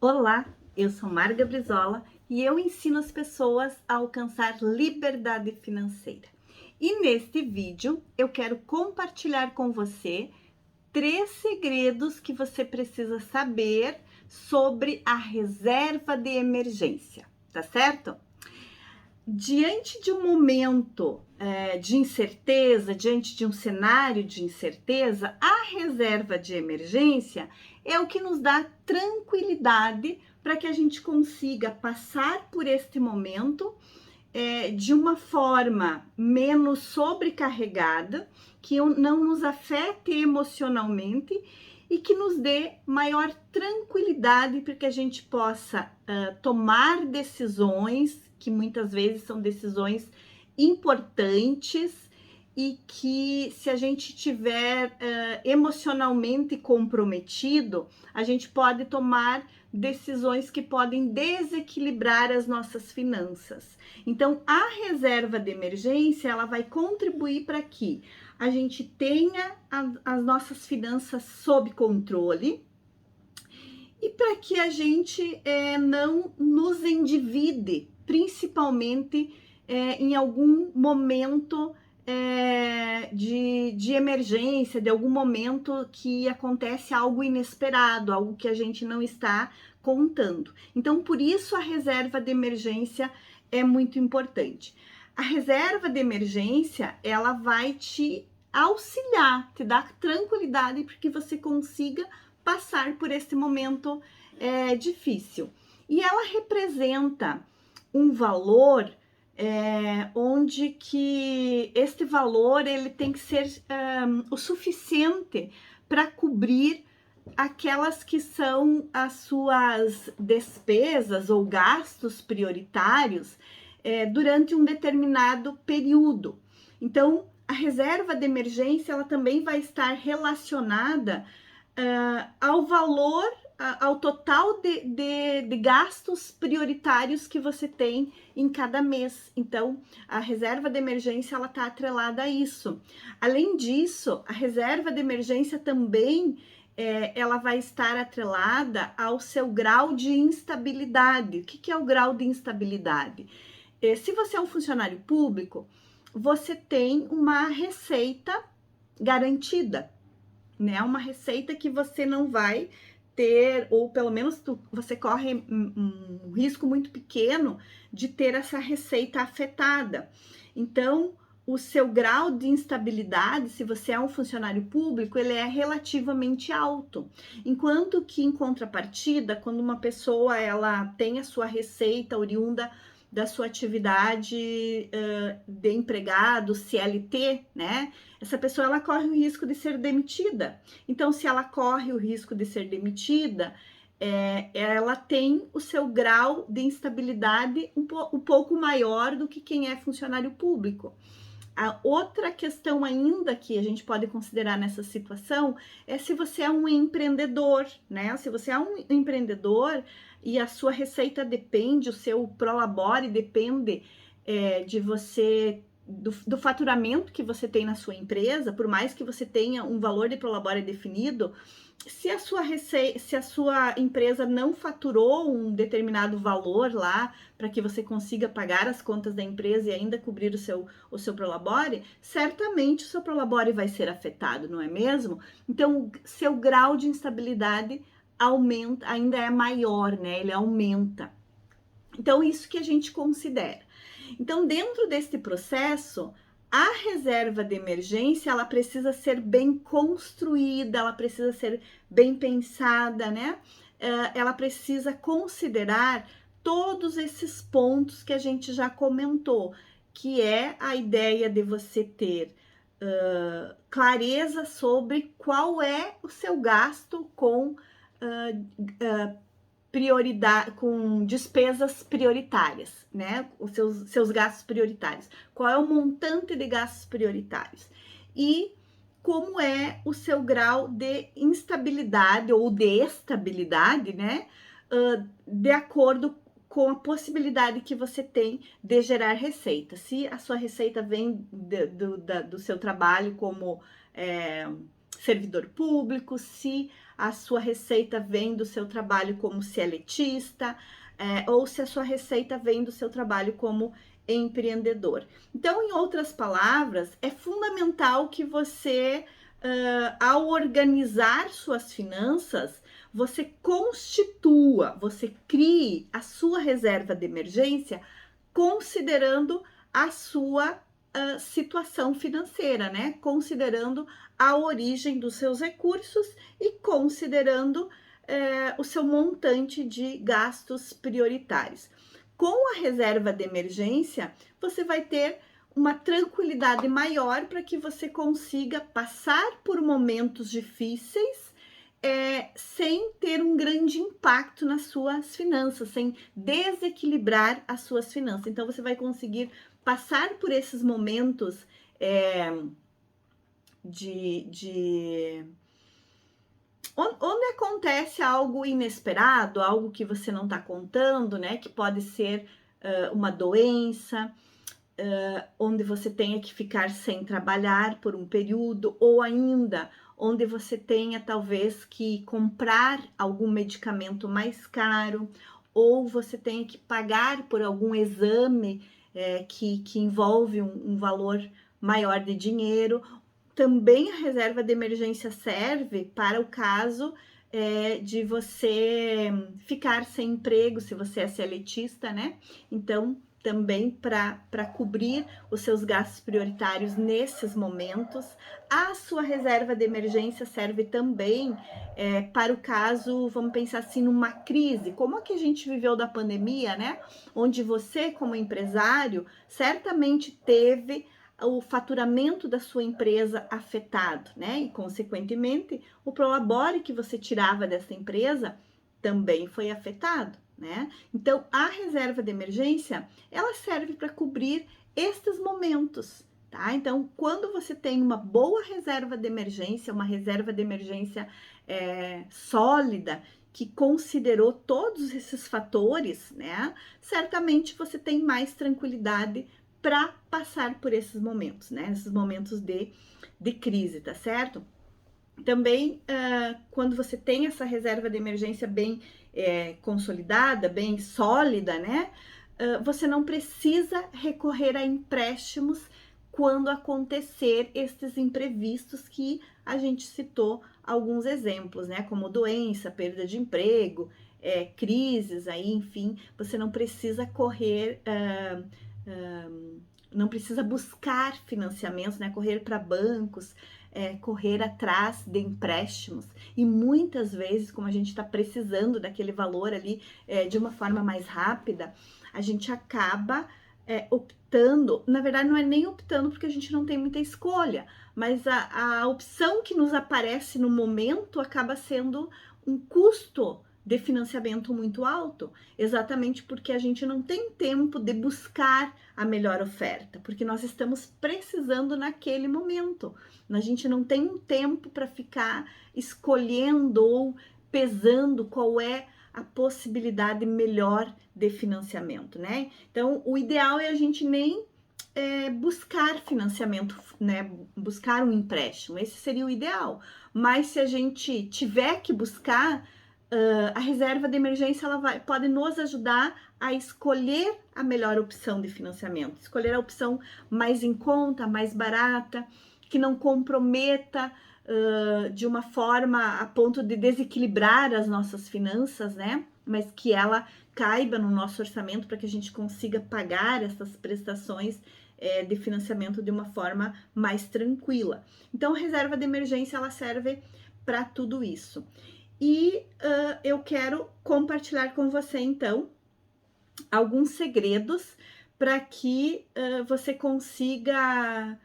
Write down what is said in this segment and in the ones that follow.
Olá, eu sou Marga Brizola e eu ensino as pessoas a alcançar liberdade financeira. E neste vídeo eu quero compartilhar com você 3 segredos que você precisa saber sobre a reserva de emergência, tá certo? Diante de um momento de incerteza, diante de um cenário de incerteza, a reserva de emergência é o que nos dá tranquilidade para que a gente consiga passar por este momento de uma forma menos sobrecarregada, que não nos afete emocionalmente e que nos dê maior tranquilidade para que a gente possa tomar decisões que muitas vezes são decisões importantes e que, se a gente tiver emocionalmente comprometido, a gente pode tomar decisões que podem desequilibrar as nossas finanças. Então, a reserva de emergência, ela vai contribuir para que a gente tenha as nossas finanças sob controle e para que a gente não nos endivide, principalmente em algum momento de emergência, de algum momento que acontece algo inesperado, algo que a gente não está contando. Então, por isso a reserva de emergência é muito importante. A reserva de emergência, ela vai te auxiliar, te dar tranquilidade para que você consiga passar por esse momento difícil. E ela representa um valor onde que este valor ele tem que ser o suficiente para cobrir aquelas que são as suas despesas ou gastos prioritários durante um determinado período. Então, a reserva de emergência ela também vai estar relacionada ao valor, ao total de gastos prioritários que você tem em cada mês. Então, a reserva de emergência ela está atrelada a isso. Além disso, a reserva de emergência também ela vai estar atrelada ao seu grau de instabilidade. O que é o grau de instabilidade? Se você é um funcionário público, você tem uma receita garantida, né? Uma receita que você não vai ter, ou pelo menos você corre um risco muito pequeno de ter essa receita afetada. Então, o seu grau de instabilidade, se você é um funcionário público, ele é relativamente alto. Enquanto que, em contrapartida, quando uma pessoa ela tem a sua receita oriunda da sua atividade de empregado, CLT, né? Essa pessoa ela corre o risco de ser demitida. Então, se ela corre o risco de ser demitida, ela tem o seu grau de instabilidade um pouco maior do que quem é funcionário público. A outra questão ainda que a gente pode considerar nessa situação é se você é um empreendedor, né? Se você é um empreendedor e a sua receita depende, o seu prolabore depende de você do faturamento que você tem na sua empresa, por mais que você tenha um valor de prolabore definido, se a sua empresa não faturou um determinado valor lá para que você consiga pagar as contas da empresa e ainda cobrir o seu prolabore, certamente o seu prolabore vai ser afetado, não é mesmo? Então, o seu grau de instabilidade aumenta, ainda é maior, né? Ele aumenta. Então, isso que a gente considera. Então, dentro deste processo, a reserva de emergência, ela precisa ser bem construída, ela precisa ser bem pensada, né? Ela precisa considerar todos esses pontos que a gente já comentou, que é a ideia de você ter clareza sobre qual é o seu gasto com prioridade, com despesas prioritárias, né? Os seus gastos prioritários. Qual é o montante de gastos prioritários? E como é o seu grau de instabilidade ou de estabilidade, né? De acordo com a possibilidade que você tem de gerar receita. Se a sua receita vem do seu trabalho como servidor público, se a sua receita vem do seu trabalho como seletista, ou se a sua receita vem do seu trabalho como empreendedor. Então, em outras palavras, é fundamental que você, ao organizar suas finanças, você constitua, você crie a sua reserva de emergência considerando a sua situação financeira, né? Considerando a origem dos seus recursos e considerando o seu montante de gastos prioritários. Com a reserva de emergência, você vai ter uma tranquilidade maior para que você consiga passar por momentos difíceis sem ter um grande impacto nas suas finanças, sem desequilibrar as suas finanças. Então, você vai conseguir passar por esses momentos onde acontece algo inesperado, algo que você não está contando, né? Que pode ser uma doença, onde você tenha que ficar sem trabalhar por um período, ou ainda onde você tenha talvez que comprar algum medicamento mais caro, ou você tenha que pagar por algum exame que envolve um valor maior de dinheiro. Também a reserva de emergência serve para o caso de você ficar sem emprego, se você é seletista, né? Então, também para cobrir os seus gastos prioritários nesses momentos. A sua reserva de emergência serve também para o caso, vamos pensar assim, numa crise, como a que a gente viveu da pandemia, né? Onde você, como empresário, certamente teve o faturamento da sua empresa afetado, né? E, consequentemente, o prolabore que você tirava dessa empresa também foi afetado, né? Então, a reserva de emergência, ela serve para cobrir estes momentos, tá? Então, quando você tem uma boa reserva de emergência, uma reserva de emergência sólida, que considerou todos esses fatores, né? Certamente você tem mais tranquilidade para passar por esses momentos, né? Esses momentos de crise, tá certo? Também, quando você tem essa reserva de emergência bem consolidada, bem sólida, né? Você não precisa recorrer a empréstimos quando acontecer estes imprevistos que a gente citou alguns exemplos, né? Como doença, perda de emprego, crises aí, enfim, você não precisa correr... não precisa buscar financiamentos, né? Correr para bancos, correr atrás de empréstimos. E muitas vezes, como a gente está precisando daquele valor ali de uma forma mais rápida, a gente acaba optando, na verdade não é nem optando porque a gente não tem muita escolha, mas a opção que nos aparece no momento acaba sendo um custo de financiamento muito alto, exatamente porque a gente não tem tempo de buscar a melhor oferta, porque nós estamos precisando naquele momento. A gente não tem um tempo para ficar escolhendo ou pesando qual é a possibilidade melhor de financiamento, né? Então, o ideal é a gente nem buscar financiamento, né? Buscar um empréstimo, esse seria o ideal. Mas se a gente tiver que buscar, a reserva de emergência ela pode nos ajudar a escolher a melhor opção de financiamento, escolher a opção mais em conta, mais barata, que não comprometa de uma forma a ponto de desequilibrar as nossas finanças, né? Mas que ela caiba no nosso orçamento para que a gente consiga pagar essas prestações de financiamento de uma forma mais tranquila. Então, a reserva de emergência ela serve para tudo isso. E eu quero compartilhar com você, então, alguns segredos para que você consiga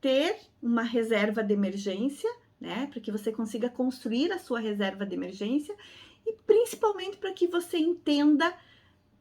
ter uma reserva de emergência, né? Para que você consiga construir a sua reserva de emergência e principalmente para que você entenda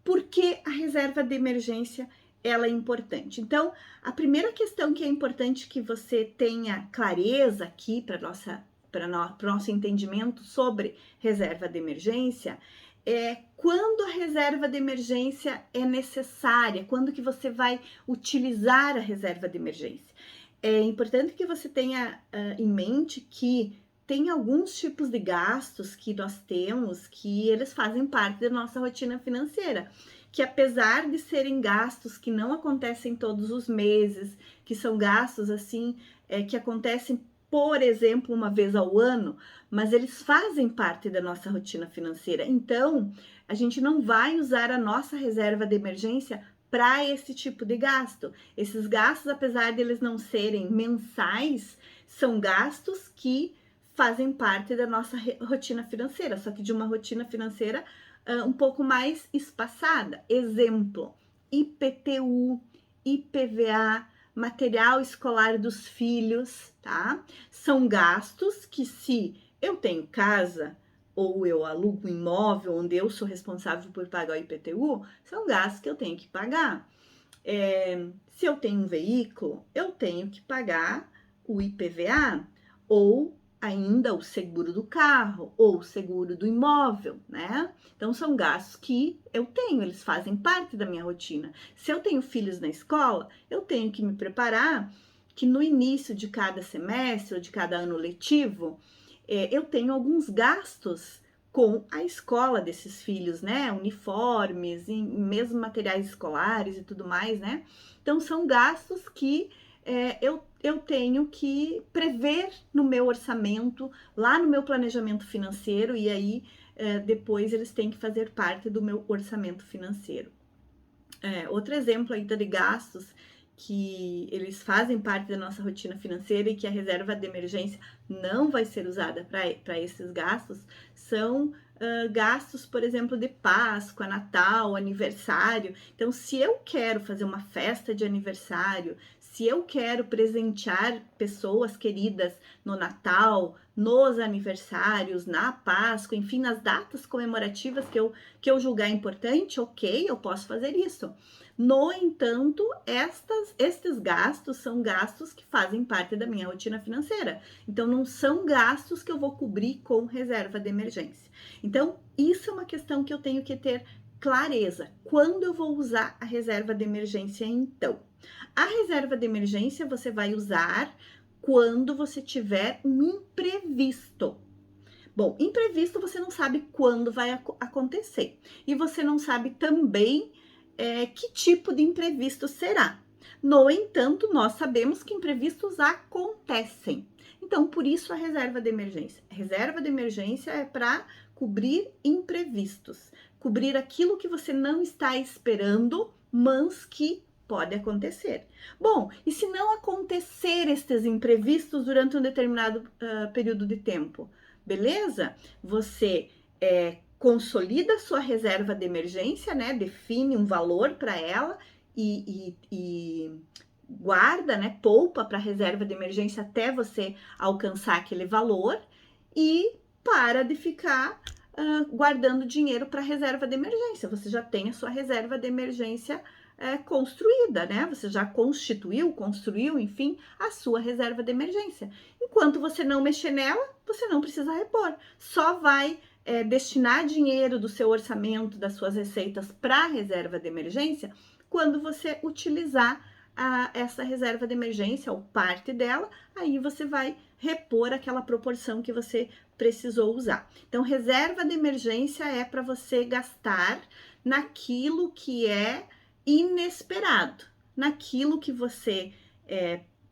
por que a reserva de emergência ela é importante. Então, a primeira questão que é importante que você tenha clareza aqui para o nosso entendimento sobre reserva de emergência é quando a reserva de emergência é necessária, quando que você vai utilizar a reserva de emergência. É importante que você tenha em mente que tem alguns tipos de gastos que nós temos que eles fazem parte da nossa rotina financeira, que apesar de serem gastos que não acontecem todos os meses, que são gastos assim, que acontecem, por exemplo, uma vez ao ano, mas eles fazem parte da nossa rotina financeira. Então, a gente não vai usar a nossa reserva de emergência para esse tipo de gasto. Esses gastos, apesar de eles não serem mensais, são gastos que fazem parte da nossa rotina financeira, só que de uma rotina financeira um pouco mais espaçada. Exemplo, IPTU, IPVA, material escolar dos filhos, tá? São gastos que, se eu tenho casa ou eu alugo um imóvel onde eu sou responsável por pagar o IPTU, são gastos que eu tenho que pagar. Se eu tenho um veículo, eu tenho que pagar o IPVA ou ainda o seguro do carro ou o seguro do imóvel, né? Então são gastos que eu tenho, eles fazem parte da minha rotina. Se eu tenho filhos na escola, eu tenho que me preparar que no início de cada semestre ou de cada ano letivo, eu tenho alguns gastos com a escola desses filhos, né? Uniformes, e mesmo materiais escolares e tudo mais, né? Então são gastos que eu tenho que prever no meu orçamento, lá no meu planejamento financeiro, e aí depois eles têm que fazer parte do meu orçamento financeiro. Outro exemplo ainda de gastos que eles fazem parte da nossa rotina financeira e que a reserva de emergência não vai ser usada para esses gastos são gastos, por exemplo, de Páscoa, Natal, aniversário. Então, se eu quero fazer uma festa de aniversário, se eu quero presentear pessoas queridas no Natal, nos aniversários, na Páscoa, enfim, nas datas comemorativas que eu julgar importante, ok, eu posso fazer isso. No entanto, estes gastos são gastos que fazem parte da minha rotina financeira. Então, não são gastos que eu vou cobrir com reserva de emergência. Então, isso é uma questão que eu tenho que ter clareza. Quando eu vou usar a reserva de emergência, então? A reserva de emergência você vai usar quando você tiver um imprevisto. Bom, imprevisto você não sabe quando vai acontecer. E você não sabe também que tipo de imprevisto será. No entanto, nós sabemos que imprevistos acontecem. Então, por isso a reserva de emergência. A reserva de emergência é para cobrir imprevistos, cobrir aquilo que você não está esperando, mas que pode acontecer. Bom, e se não acontecer estes imprevistos durante um determinado período de tempo? Beleza? Você consolida a sua reserva de emergência, né? Define um valor para ela e guarda, né? Poupa para a reserva de emergência até você alcançar aquele valor e para de ficar guardando dinheiro para reserva de emergência. Você já tem a sua reserva de emergência construída, né? Você já construiu, enfim, a sua reserva de emergência. Enquanto você não mexer nela, você não precisa repor. Só vai destinar dinheiro do seu orçamento, das suas receitas para a reserva de emergência quando você utilizar essa reserva de emergência ou parte dela, aí você vai repor aquela proporção que você precisou usar. Então, reserva de emergência é para você gastar naquilo que é inesperado, naquilo que você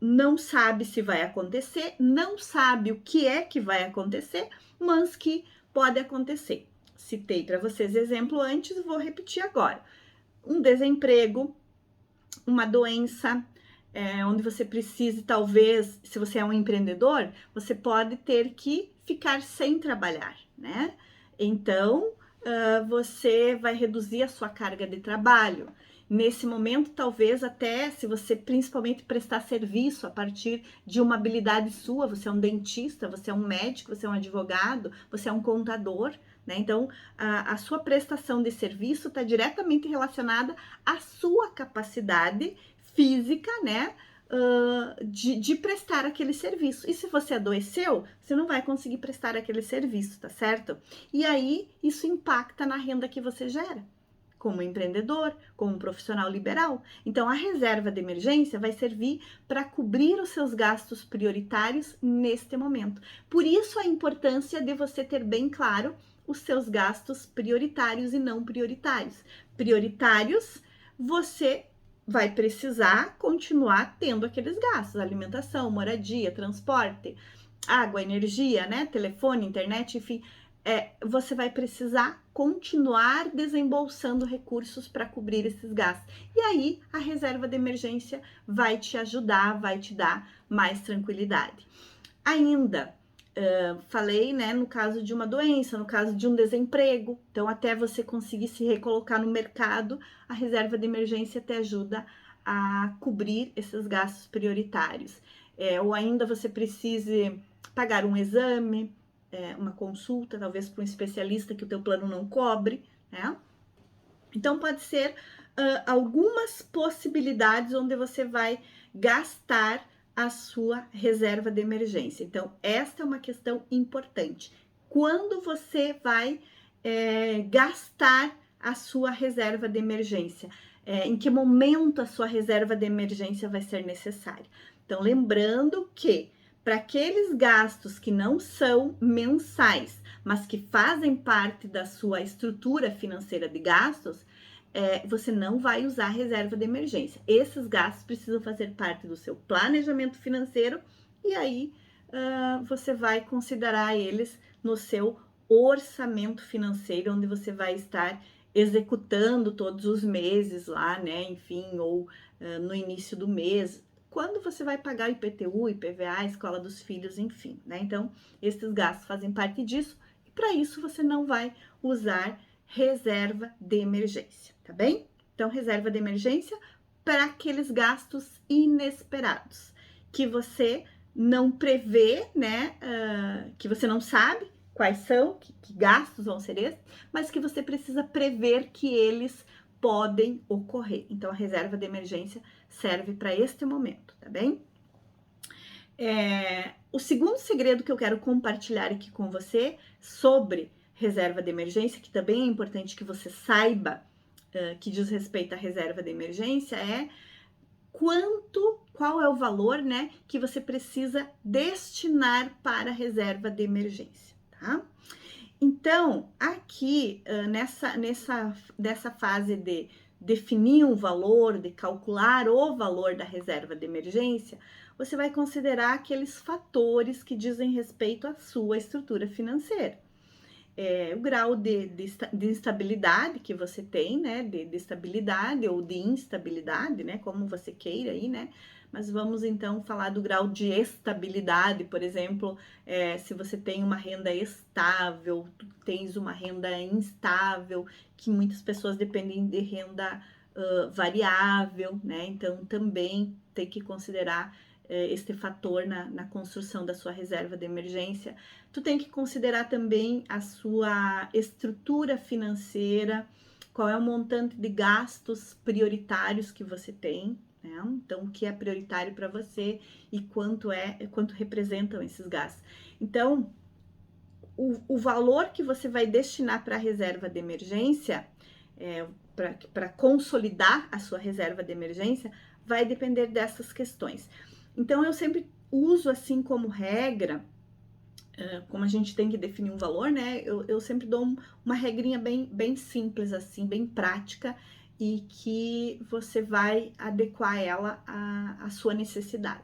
não sabe se vai acontecer, não sabe o que é que vai acontecer, mas que pode acontecer. Citei para vocês exemplo antes, vou repetir agora. Um desemprego, uma doença, onde você precise, talvez, se você é um empreendedor, você pode ter que ficar sem trabalhar, né? Então, você vai reduzir a sua carga de trabalho. Nesse momento, talvez até, se você principalmente prestar serviço a partir de uma habilidade sua, você é um dentista, você é um médico, você é um advogado, você é um contador, né? Então, a sua prestação de serviço está diretamente relacionada à sua capacidade física, né? De prestar aquele serviço. E se você adoeceu, você não vai conseguir prestar aquele serviço, tá certo? E aí, isso impacta na renda que você gera. como empreendedor, como profissional liberal. Então, a reserva de emergência vai servir para cobrir os seus gastos prioritários neste momento. Por isso, a importância de você ter bem claro os seus gastos prioritários e não prioritários. Prioritários, você vai precisar continuar tendo aqueles gastos: alimentação, moradia, transporte, água, energia, né? Telefone, internet, enfim. Você vai precisar continuar desembolsando recursos para cobrir esses gastos. E aí, a reserva de emergência vai te ajudar, vai te dar mais tranquilidade. Ainda, falei, né, no caso de uma doença, no caso de um desemprego, então até você conseguir se recolocar no mercado, a reserva de emergência te ajuda a cobrir esses gastos prioritários. Ou ainda você precise pagar um exame, uma consulta, talvez para um especialista que o teu plano não cobre, né? Então, pode ser algumas possibilidades onde você vai gastar a sua reserva de emergência. Então, esta é uma questão importante. Quando você vai gastar a sua reserva de emergência? Em que momento a sua reserva de emergência vai ser necessária? Então, lembrando que para aqueles gastos que não são mensais, mas que fazem parte da sua estrutura financeira de gastos, você não vai usar a reserva de emergência. Esses gastos precisam fazer parte do seu planejamento financeiro e aí você vai considerar eles no seu orçamento financeiro, onde você vai estar executando todos os meses lá, né? Enfim, ou no início do mês, quando você vai pagar IPTU, IPVA, escola dos filhos, enfim, né? Então, esses gastos fazem parte disso e para isso você não vai usar reserva de emergência, tá bem? Então, reserva de emergência para aqueles gastos inesperados que você não prevê, né? Que você não sabe quais são, que gastos vão ser esses, mas que você precisa prever que eles podem ocorrer. Então, a reserva de emergência serve para este momento, tá bem? O segundo segredo que eu quero compartilhar aqui com você sobre reserva de emergência, que também é importante que você saiba, que diz respeito à reserva de emergência, é qual é o valor, né, que você precisa destinar para a reserva de emergência, tá? Então, aqui, nessa fase de definir um valor, de calcular o valor da reserva de emergência, você vai considerar aqueles fatores que dizem respeito à sua estrutura financeira. O grau de instabilidade que você tem, né, de estabilidade ou de instabilidade, né, como você queira aí, né, mas vamos então falar do grau de estabilidade, por exemplo, se você tem uma renda estável, tu tens uma renda instável, que muitas pessoas dependem de renda variável, né, então também tem que considerar este fator na construção da sua reserva de emergência. Tu tem que considerar também a sua estrutura financeira, qual é o montante de gastos prioritários que você tem, né? Então, o que é prioritário para você e quanto representam esses gastos. Então, o valor que você vai destinar para a reserva de emergência, para consolidar a sua reserva de emergência, vai depender dessas questões. Então, eu sempre uso assim como regra, como a gente tem que definir um valor, né? Eu sempre dou uma regrinha bem simples, assim, bem prática, e que você vai adequar ela à sua necessidade.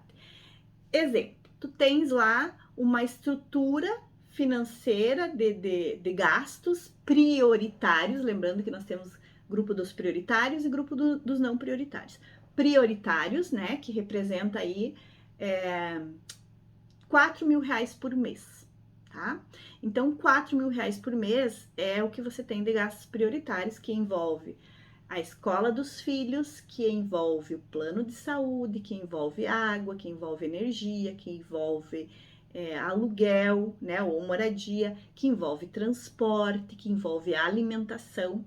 Exemplo, tu tens lá uma estrutura financeira de gastos prioritários, lembrando que nós temos grupo dos prioritários e grupo dos não prioritários. Prioritários, né, que representa aí R$4.000 por mês, tá? Então, R$4.000 por mês é o que você tem de gastos prioritários, que envolve a escola dos filhos, que envolve o plano de saúde, que envolve água, que envolve energia, que envolve aluguel, né, ou moradia, que envolve transporte, que envolve alimentação.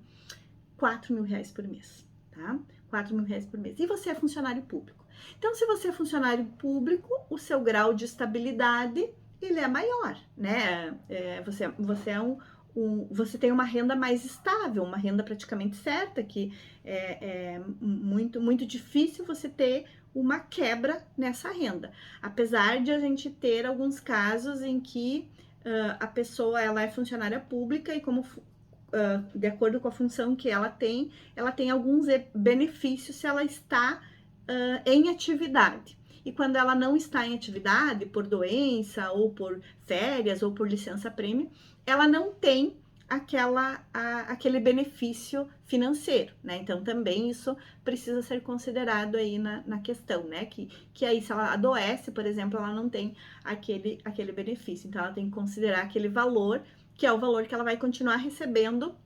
R$4.000 por mês, tá? R$4.000 por mês. E você é funcionário público. Então, se você é funcionário público, o seu grau de estabilidade, ele é maior, né? Você é você tem uma renda mais estável, uma renda praticamente certa, que é muito, muito difícil você ter uma quebra nessa renda. Apesar de a gente ter alguns casos em que a pessoa ela é funcionária pública e como de acordo com a função que ela tem alguns benefícios se ela está em atividade. E quando ela não está em atividade, por doença, ou por férias, ou por licença-prêmio, ela não tem aquele benefício financeiro, né? Então, também isso precisa ser considerado aí na questão, né? Que aí, se ela adoece, por exemplo, ela não tem aquele benefício. Então, ela tem que considerar aquele valor, que é o valor que ela vai continuar recebendo,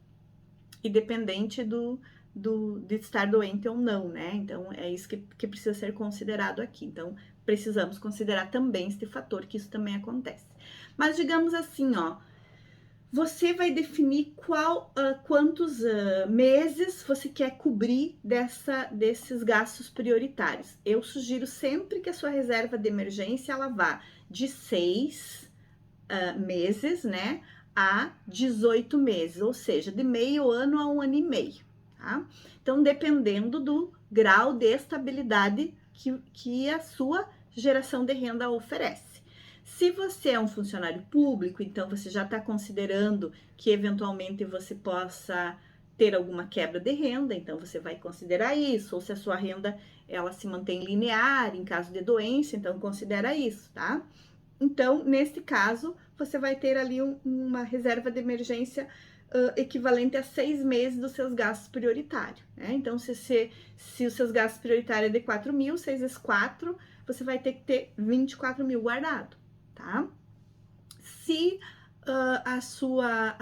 independente de estar doente ou não, né? Então, é isso que precisa ser considerado aqui. Então, precisamos considerar também este fator, que isso também acontece. Mas, digamos assim, ó, você vai definir quantos meses você quer cobrir desses gastos prioritários. Eu sugiro sempre que a sua reserva de emergência, ela vá de 6 meses, né, a 18 meses, ou seja, de meio ano a 1 ano e meio, tá? Então, dependendo do grau de estabilidade que a sua geração de renda oferece. Se você é um funcionário público, então você já está considerando que eventualmente você possa ter alguma quebra de renda, então você vai considerar isso, ou se a sua renda ela se mantém linear em caso de doença, então considera isso, tá? Então, nesse caso, você vai ter ali uma reserva de emergência equivalente a 6 meses dos seus gastos prioritários, né? Então, se os seus gastos prioritários é de 4 mil, 6 vezes 4, você vai ter que ter 24 mil guardado, tá? Se a sua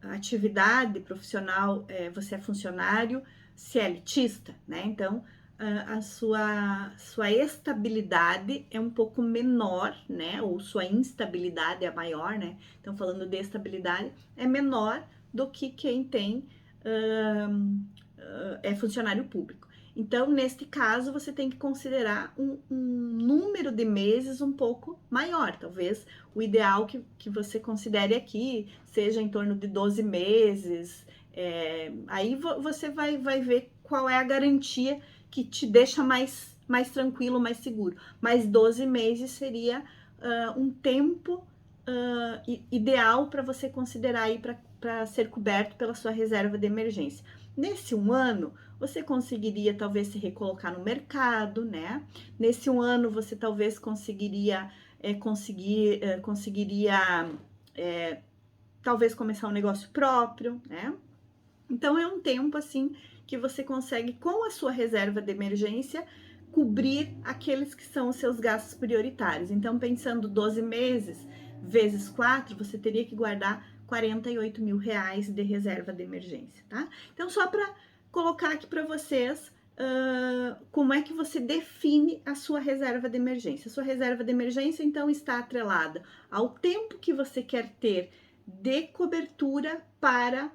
atividade profissional, você é funcionário CLTista, né? Então, a sua estabilidade é um pouco menor, né? Ou sua instabilidade é maior, né? Então, falando de estabilidade, é menor do que quem é funcionário público. Então, neste caso, você tem que considerar um número de meses um pouco maior. Talvez o ideal que você considere aqui seja em torno de 12 meses. Aí você vai ver qual é a garantia que te deixa mais tranquilo, mais seguro. Mas 12 meses seria um tempo ideal para você considerar aí para ser coberto pela sua reserva de emergência. Nesse 1 ano, você conseguiria talvez se recolocar no mercado, né? Nesse 1 ano, você talvez conseguiria talvez começar um negócio próprio, né? Então, é um tempo, assim, que você consegue, com a sua reserva de emergência, cobrir aqueles que são os seus gastos prioritários. Então, pensando 12 meses vezes 4, você teria que guardar 48 mil reais de reserva de emergência, tá? Então, só para colocar aqui para vocês como é que você define a sua reserva de emergência. A sua reserva de emergência, então, está atrelada ao tempo que você quer ter de cobertura para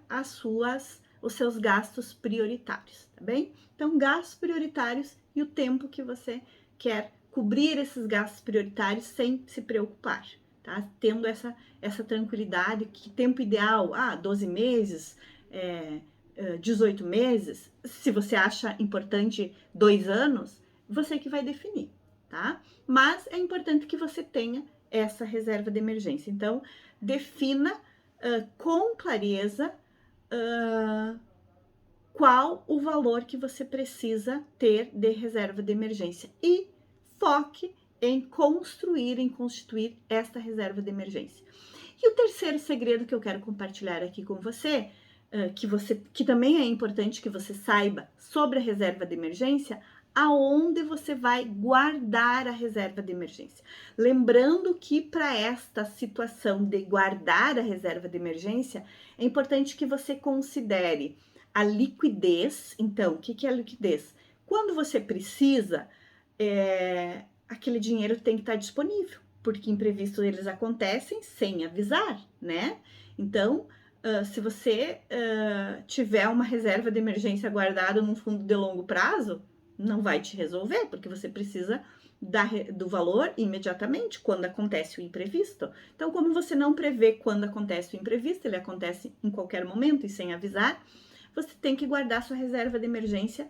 os seus gastos prioritários, tá bem? Então, gastos prioritários e o tempo que você quer cobrir esses gastos prioritários sem se preocupar, tá? Tendo essa tranquilidade, que tempo ideal? 12 meses, 18 meses, se você acha importante 2 anos, você que vai definir, tá? Mas é importante que você tenha essa reserva de emergência. Então, defina com clareza qual o valor que você precisa ter de reserva de emergência e foque em constituir esta reserva de emergência. E o terceiro segredo que eu quero compartilhar aqui com você, que também é importante que você saiba sobre a reserva de emergência, aonde você vai guardar a reserva de emergência. Lembrando que para esta situação de guardar a reserva de emergência, é importante que você considere a liquidez. Então, o que é a liquidez? Quando você precisa, aquele dinheiro tem que estar disponível, porque imprevistos eles acontecem sem avisar, né? Então, se você tiver uma reserva de emergência guardada num fundo de longo prazo, não vai te resolver, porque você precisa do valor imediatamente quando acontece o imprevisto. Então, como você não prevê quando acontece o imprevisto, ele acontece em qualquer momento e sem avisar, você tem que guardar sua reserva de emergência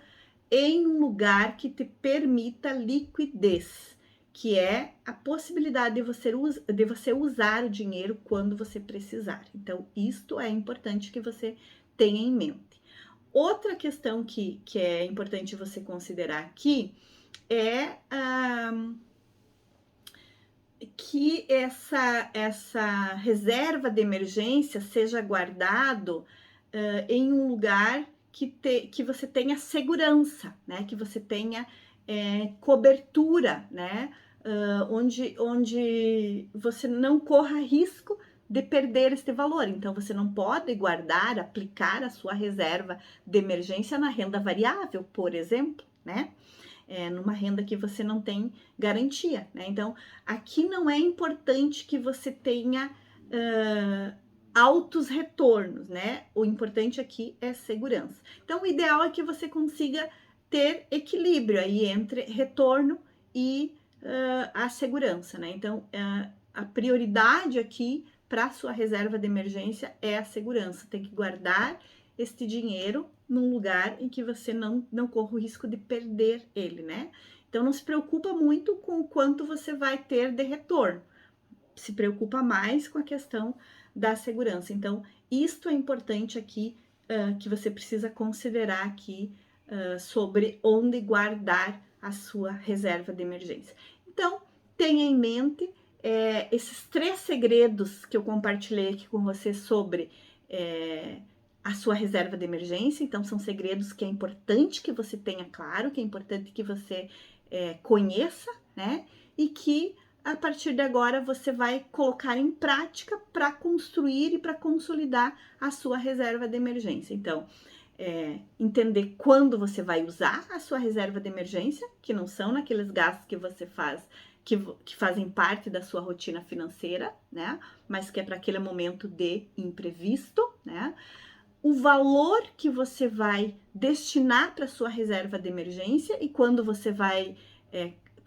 em um lugar que te permita liquidez, que é a possibilidade de você usar o dinheiro quando você precisar. Então, isto é importante que você tenha em mente. Outra questão que é importante você considerar aqui é que essa reserva de emergência seja guardado em um lugar que você tenha segurança, né? Que você tenha cobertura, né? Onde você não corra risco de perder este valor. Então, você não pode guardar, aplicar a sua reserva de emergência na renda variável, por exemplo, né? Numa renda que você não tem garantia, né? Então, aqui não é importante que você tenha altos retornos, né? O importante aqui é segurança. Então, o ideal é que você consiga ter equilíbrio aí entre retorno e a segurança, né? Então, a prioridade aqui para a sua reserva de emergência é a segurança. Tem que guardar este dinheiro num lugar em que você não corra o risco de perder ele, né? Então, não se preocupa muito com o quanto você vai ter de retorno. Se preocupa mais com a questão da segurança. Então, isto é importante aqui, que você precisa considerar aqui sobre onde guardar a sua reserva de emergência. Então, tenha em mente esses 3 segredos que eu compartilhei aqui com você sobre a sua reserva de emergência. Então, são segredos que é importante que você tenha claro, que é importante que você conheça, né? E que a partir de agora você vai colocar em prática para construir e para consolidar a sua reserva de emergência. Então, entender quando você vai usar a sua reserva de emergência, que não são naqueles gastos que você faz, que fazem parte da sua rotina financeira, né? Mas que é para aquele momento de imprevisto, né? O valor que você vai destinar para sua reserva de emergência e quando você vai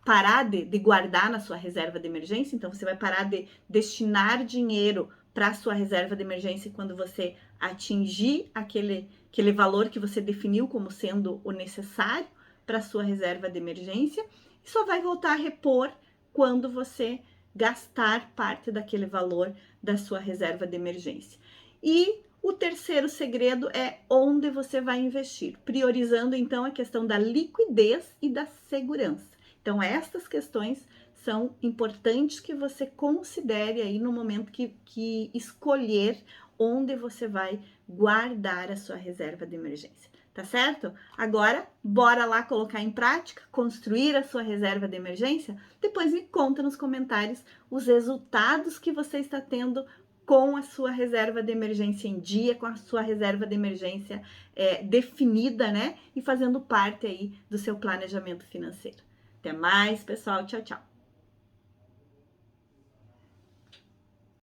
parar de guardar na sua reserva de emergência. Então, você vai parar de destinar dinheiro para a sua reserva de emergência quando você atingir aquele valor que você definiu como sendo o necessário para a sua reserva de emergência, e só vai voltar a repor quando você gastar parte daquele valor da sua reserva de emergência. E o terceiro segredo é onde você vai investir, priorizando então a questão da liquidez e da segurança. Então, estas questões são importantes que você considere aí no momento que escolher onde você vai guardar a sua reserva de emergência, tá certo? Agora, bora lá colocar em prática, construir a sua reserva de emergência? Depois me conta nos comentários os resultados que você está tendo com a sua reserva de emergência em dia, com a sua reserva de emergência definida, né? E fazendo parte aí do seu planejamento financeiro. Até mais, pessoal. Tchau, tchau.